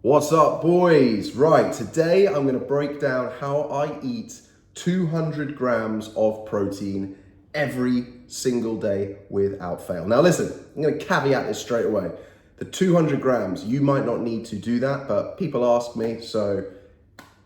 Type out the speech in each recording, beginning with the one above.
What's up, boys? Right, today I'm going to break down how I eat 200 grams of protein every single day without fail. Now listen, I'm going to caveat this straight away. The 200 grams, you might not need to do that, but people ask me, so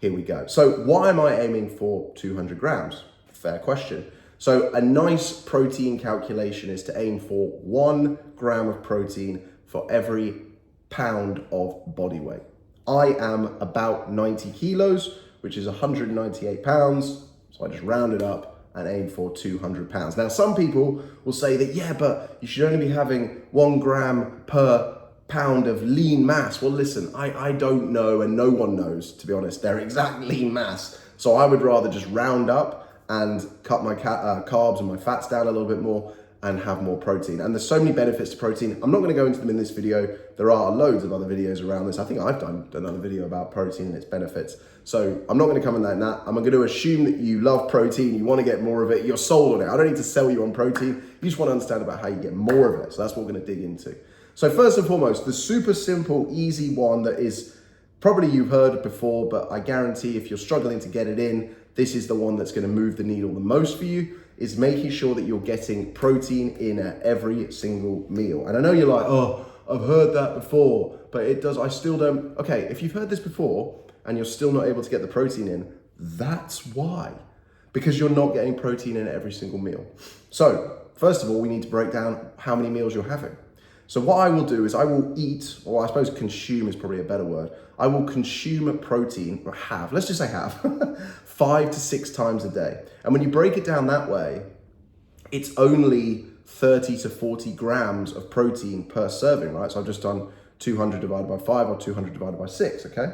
here we go. So why am I aiming for 200 grams? Fair question. So a nice protein calculation is to aim for 1 gram of protein for every pound of body weight. I am about 90 kilos, which is 198 pounds. So I just round it up and aim for 200 pounds. Now, some people will say that, yeah, but you should only be having 1 gram per pound of lean mass. Well, listen, I don't know, and no one knows, to be honest, their exact lean mass. So I would rather just round up and cut my carbs and my fats down a little bit more and have more protein. And there's so many benefits to protein. I'm not going to go into them in this video. There are loads of other videos around this. I think I've done another video about protein and its benefits. So I'm not going to come in that. I'm going to assume that you love protein, you want to get more of it, you're sold on it. I don't need to sell you on protein. You just want to understand about how you get more of it. So that's what we're going to dig into. So first and foremost, the super simple, easy one that is probably you've heard before, but I guarantee if you're struggling to get it in, this is the one that's going to move the needle the most for you, is making sure that you're getting protein in at every single meal. And I know you're like, oh, I've heard that before, but I still don't. Okay, if you've heard this before and you're still not able to get the protein in, that's why. Because you're not getting protein in at every single meal. So first of all, we need to break down how many meals you're having. So what I will do is I will eat, or I suppose consume is probably a better word. I will consume protein, or let's just say have, 5 to 6 times a day. And when you break it down that way, it's only 30 to 40 grams of protein per serving, right? So I've just done 200 divided by 5 or 200 divided by 6, okay?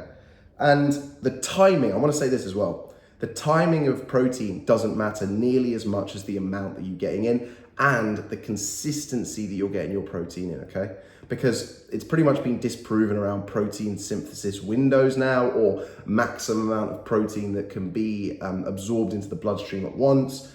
And the timing, I want to say this as well. The timing of protein doesn't matter nearly as much as the amount that you're getting in and the consistency that you're getting your protein in, okay? Because it's pretty much been disproven around protein synthesis windows now, or maximum amount of protein that can be absorbed into the bloodstream at once.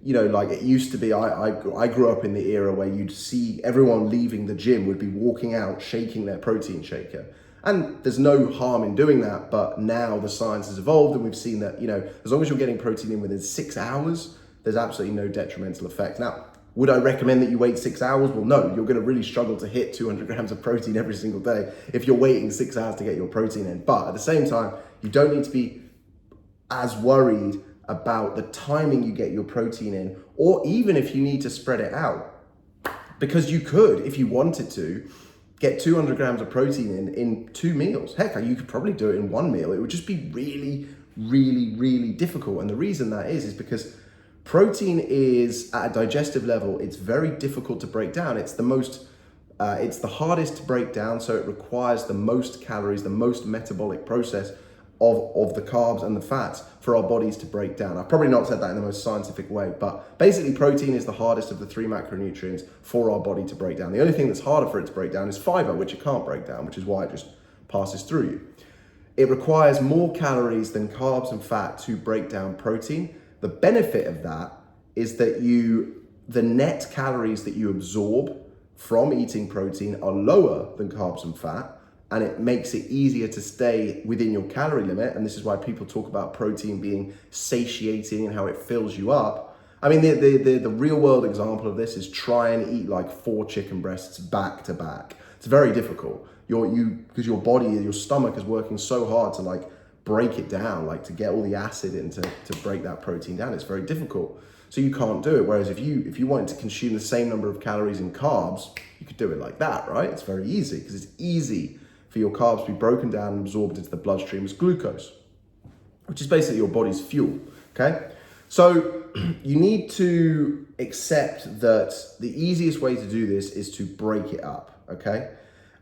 You know, like it used to be, I grew up in the era where you'd see everyone leaving the gym would be walking out shaking their protein shaker. And there's no harm in doing that, but now the science has evolved and we've seen that, you know, as long as you're getting protein in within 6 hours, there's absolutely no detrimental effect. Now, would I recommend that you wait 6 hours? Well, no, you're gonna really struggle to hit 200 grams of protein every single day if you're waiting 6 hours to get your protein in. But at the same time, you don't need to be as worried about the timing you get your protein in, or even if you need to spread it out. Because you could, if you wanted to, get 200 grams of protein in 2 meals. Heck, you could probably do it in 1 meal. It would just be really, really, really difficult. And the reason that is because protein is at a digestive level, it's very difficult to break down. It's the hardest to break down, so it requires the most calories, the most metabolic process of the carbs and the fats for our bodies to break down. I've probably not said that in the most scientific way, but basically protein is the hardest of the 3 macronutrients for our body to break down. The only thing that's harder for it to break down is fiber, which it can't break down, which is why it just passes through you. It requires more calories than carbs and fat to break down protein. The benefit of that is that the net calories that you absorb from eating protein are lower than carbs and fat, and it makes it easier to stay within your calorie limit. And this is why people talk about protein being satiating and how it fills you up. I mean, the real world example of this is try and eat like 4 chicken breasts back to back. It's very difficult. Because your body, your stomach is working so hard to like break it down, like to get all the acid in to break that protein down. It's very difficult. So you can't do it. Whereas if you wanted to consume the same number of calories in carbs, you could do it like that, right? It's very easy because it's easy for your carbs to be broken down and absorbed into the bloodstream as glucose, which is basically your body's fuel, okay? So you need to accept that the easiest way to do this is to break it up, okay?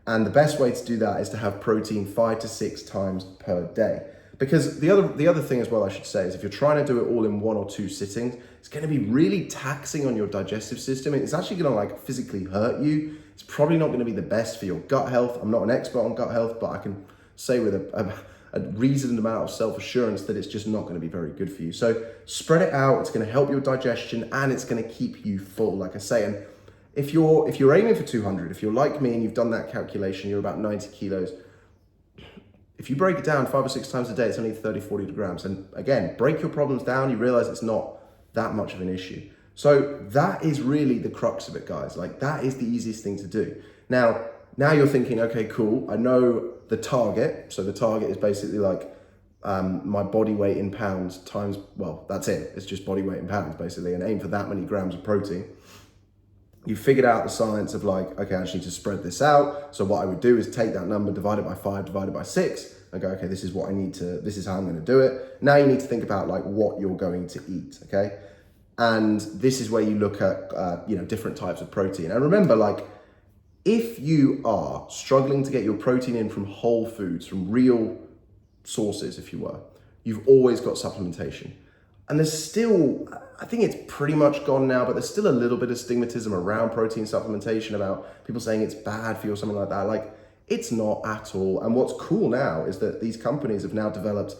And the best way to do that is to have protein 5 to 6 times per day. Because the other thing as well I should say is if you're trying to do it all in 1 or 2 sittings, it's going to be really taxing on your digestive system. It's actually going to like physically hurt you. It's probably not going to be the best for your gut health. I'm not an expert on gut health, but I can say with a reasoned amount of self-assurance that it's just not going to be very good for you. So spread it out. It's going to help your digestion and it's going to keep you full, like I say. And if you're aiming for 200, if you're like me and you've done that calculation, you're about 90 kilos, If you break it down 5 or 6 times a day, it's only 30, 40 grams. And again, break your problems down, you realize it's not that much of an issue. So that is really the crux of it, guys. Like, that is the easiest thing to do. Now you're thinking, okay, cool. I know the target. So the target is basically like my body weight in pounds times, well, that's it. It's just body weight in pounds, basically, and aim for that many grams of protein. You figured out the science of like, okay, I just need to spread this out. So what I would do is take that number, divide it by 5, divide it by 6, and go, okay, this is what I need to, this is how I'm going to do it. Now you need to think about like what you're going to eat, okay? And this is where you look at, different types of protein. And remember, like, if you are struggling to get your protein in from whole foods, from real sources, if you were, you've always got supplementation. And there's still, I think it's pretty much gone now, but there's still a little bit of stigmatism around protein supplementation, about people saying it's bad for you or something like that. Like, it's not at all. And what's cool now is that these companies have now developed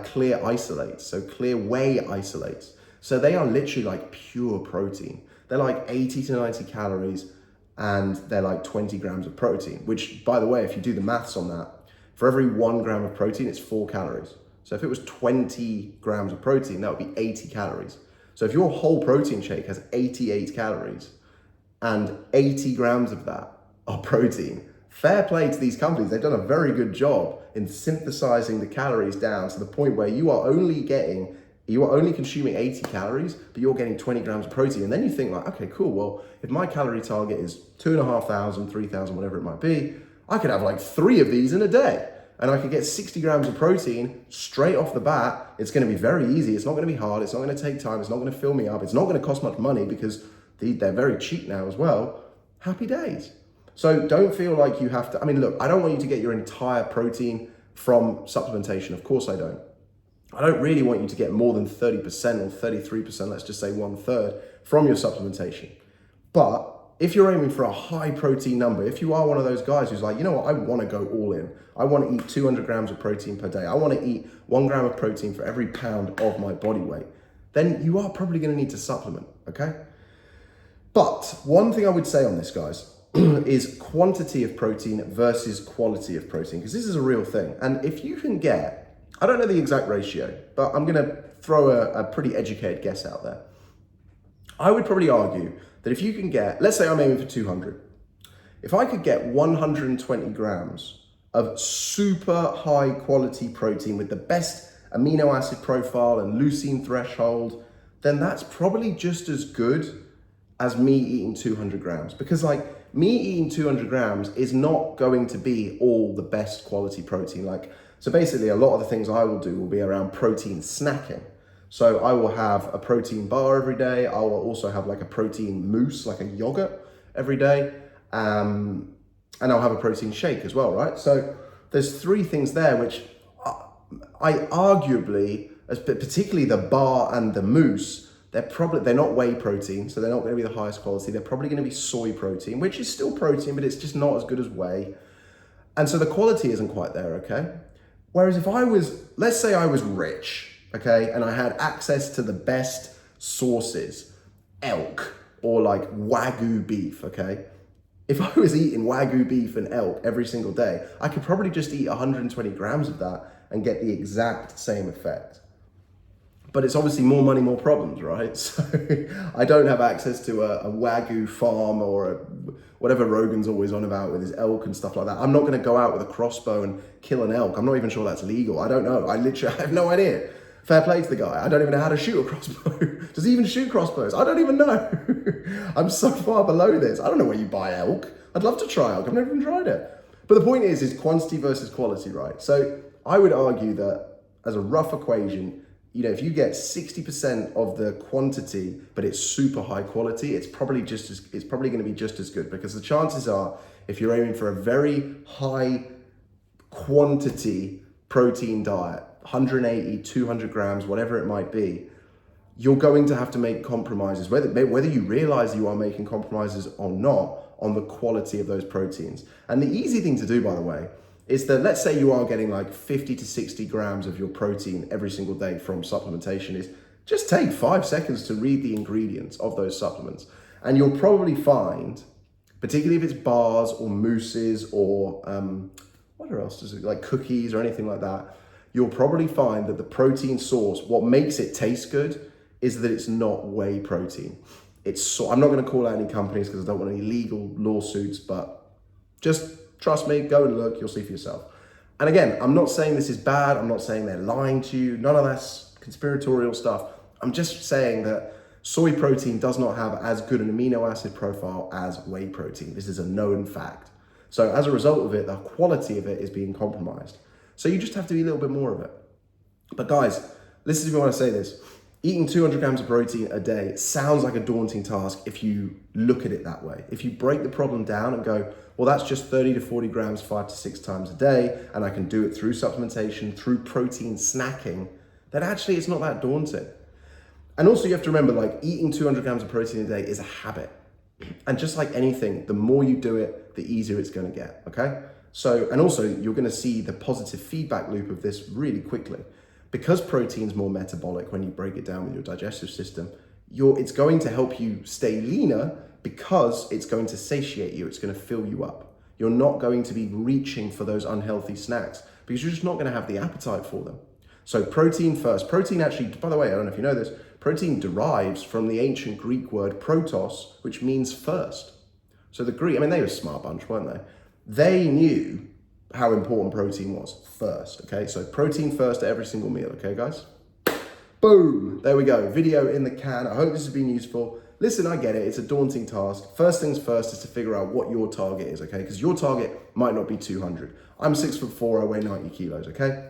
clear isolates, so clear whey isolates. So they are literally like pure protein. They're like 80 to 90 calories and they're like 20 grams of protein, which, by the way, if you do the maths on that, for every 1 gram of protein, it's 4 calories. So if it was 20 grams of protein, that would be 80 calories. So if your whole protein shake has 88 calories and 80 grams of that are protein, fair play to these companies. They've done a very good job in synthesizing the calories down to the point where you are only consuming 80 calories, but you're getting 20 grams of protein. And then you think like, okay, cool. Well, if my calorie target is 2,500, 3,000, whatever it might be, I could have like 3 of these in a day. And I could get 60 grams of protein straight off the bat. It's going to be very easy. It's not going to be hard. It's not going to take time. It's not going to fill me up. It's not going to cost much money because they're very cheap now as well. Happy days. So don't feel like you have to, look, I don't want you to get your entire protein from supplementation. Of course I don't. I don't really want you to get more than 30% or 33%, let's just say 1/3 from your supplementation. But if you're aiming for a high protein number, if you are one of those guys who's like, you know what, I want to go all in. I want to eat 200 grams of protein per day. I want to eat 1 gram of protein for every pound of my body weight. Then you are probably going to need to supplement, okay? But one thing I would say on this, guys, is quantity of protein versus quality of protein, because this is a real thing. And if you can get, I don't know the exact ratio, but I'm going to throw a pretty educated guess out there. I would probably argue that if you can get, let's say I'm aiming for 200. If I could get 120 grams of super high quality protein with the best amino acid profile and leucine threshold, then that's probably just as good as me eating 200 grams. Because like me eating 200 grams is not going to be all the best quality protein. So basically a lot of the things I will do will be around protein snacking. So I will have a protein bar every day. I will also have like a protein mousse, like a yogurt every day. And I'll have a protein shake as well, right? So there's 3 things there, which I arguably, particularly the bar and the mousse, they're not whey protein, so they're not going to be the highest quality. They're probably going to be soy protein, which is still protein, but it's just not as good as whey. And so the quality isn't quite there, okay? Whereas if let's say I was rich, okay, and I had access to the best sources, elk or like Wagyu beef, okay? If I was eating Wagyu beef and elk every single day, I could probably just eat 120 grams of that and get the exact same effect. But it's obviously more money, more problems, right? So I don't have access to a Wagyu farm or whatever Rogan's always on about with his elk and stuff like that. I'm not going to go out with a crossbow and kill an elk. I'm not even sure that's legal. I don't know. I have no idea. Fair play to the guy. I don't even know how to shoot a crossbow. Does he even shoot crossbows? I don't even know. I'm so far below this. I don't know where you buy elk. I'd love to try elk. I've never even tried it. But the point is quantity versus quality, right? So I would argue that as a rough equation, if you get 60% of the quantity, but it's super high quality, it's probably going to be just as good, because the chances are, if you're aiming for a very high quantity protein diet, 180, 200 grams, whatever it might be, you're going to have to make compromises, whether you realize you are making compromises or not, on the quality of those proteins. And the easy thing to do, by the way, is that let's say you are getting like 50 to 60 grams of your protein every single day from supplementation, is just take 5 seconds to read the ingredients of those supplements. And you'll probably find, particularly if it's bars or mousses or, what what else does it, like cookies or anything like that, you'll probably find that the protein source, what makes it taste good is that it's not whey protein. I'm not going to call out any companies because I don't want any legal lawsuits, but just trust me, go and look, you'll see for yourself. And again, I'm not saying this is bad. I'm not saying they're lying to you. None of that's conspiratorial stuff. I'm just saying that soy protein does not have as good an amino acid profile as whey protein. This is a known fact. So as a result of it, the quality of it is being compromised. So you just have to eat a little bit more of it. But guys, listen to me when I say this. Eating 200 grams of protein a day sounds like a daunting task if you look at it that way. If you break the problem down and go, well, that's just 30 to 40 grams 5 to 6 times a day, and I can do it through supplementation, through protein snacking, then actually it's not that daunting. And also you have to remember, like, eating 200 grams of protein a day is a habit. And just like anything, the more you do it, the easier it's going to get, okay? So, and also you're going to see the positive feedback loop of this really quickly. Because protein's more metabolic when you break it down with your digestive system, it's going to help you stay leaner because it's going to satiate you, it's going to fill you up. You're not going to be reaching for those unhealthy snacks because you're just not going to have the appetite for them. So protein first. Protein actually, by the way, I don't know if you know this, protein derives from the ancient Greek word protos, which means first. So the Greek, I mean, they were a smart bunch, weren't they? They knew how important protein was first, okay? So protein first at every single meal, okay, guys? Boom, there we go. Video in the can. I hope this has been useful. Listen, I get it. It's a daunting task. First things first is to figure out what your target is, okay? Because your target might not be 200. I'm 6'4", I weigh 90 kilos, okay?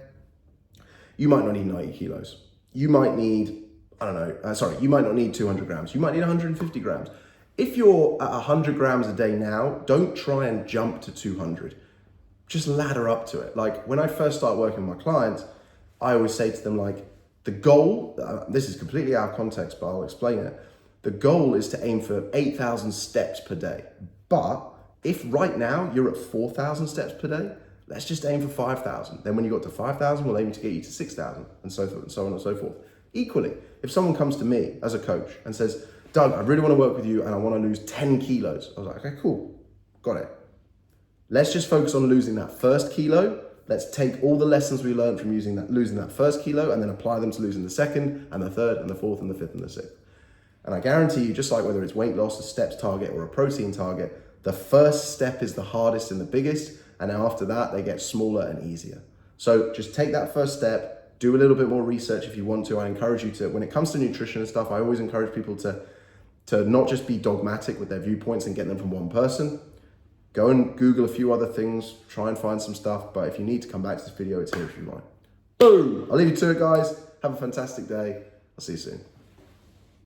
You might not need 90 kilos. You might need, you might not need 200 grams. You might need 150 grams. If you're at 100 grams a day now, don't try and jump to 200. Just ladder up to it. Like when I first start working with my clients, I always say to them, like, the goal, this is completely out of context, but I'll explain it. The goal is to aim for 8,000 steps per day. But if right now you're at 4,000 steps per day, let's just aim for 5,000. Then when you got to 5,000, we'll aim to get you to 6,000 and so forth and so on and so forth. Equally, if someone comes to me as a coach and says, Doug, I really want to work with you and I want to lose 10 kilos. I was like, okay, cool, got it. Let's just focus on losing that first kilo. Let's take all the lessons we learned from losing that first kilo and then apply them to losing the second and the third and the fourth and the fifth and the sixth. And I guarantee you, just like whether it's weight loss, a steps target or a protein target, the first step is the hardest and the biggest. And then after that, they get smaller and easier. So just take that first step, do a little bit more research if you want to. I encourage you to, when it comes to nutrition and stuff, I always encourage people to not just be dogmatic with their viewpoints and get them from one person. Go and Google a few other things, try and find some stuff. But if you need to come back to this video, it's here if you like. Boom! I'll leave you to it, guys. Have a fantastic day. I'll see you soon.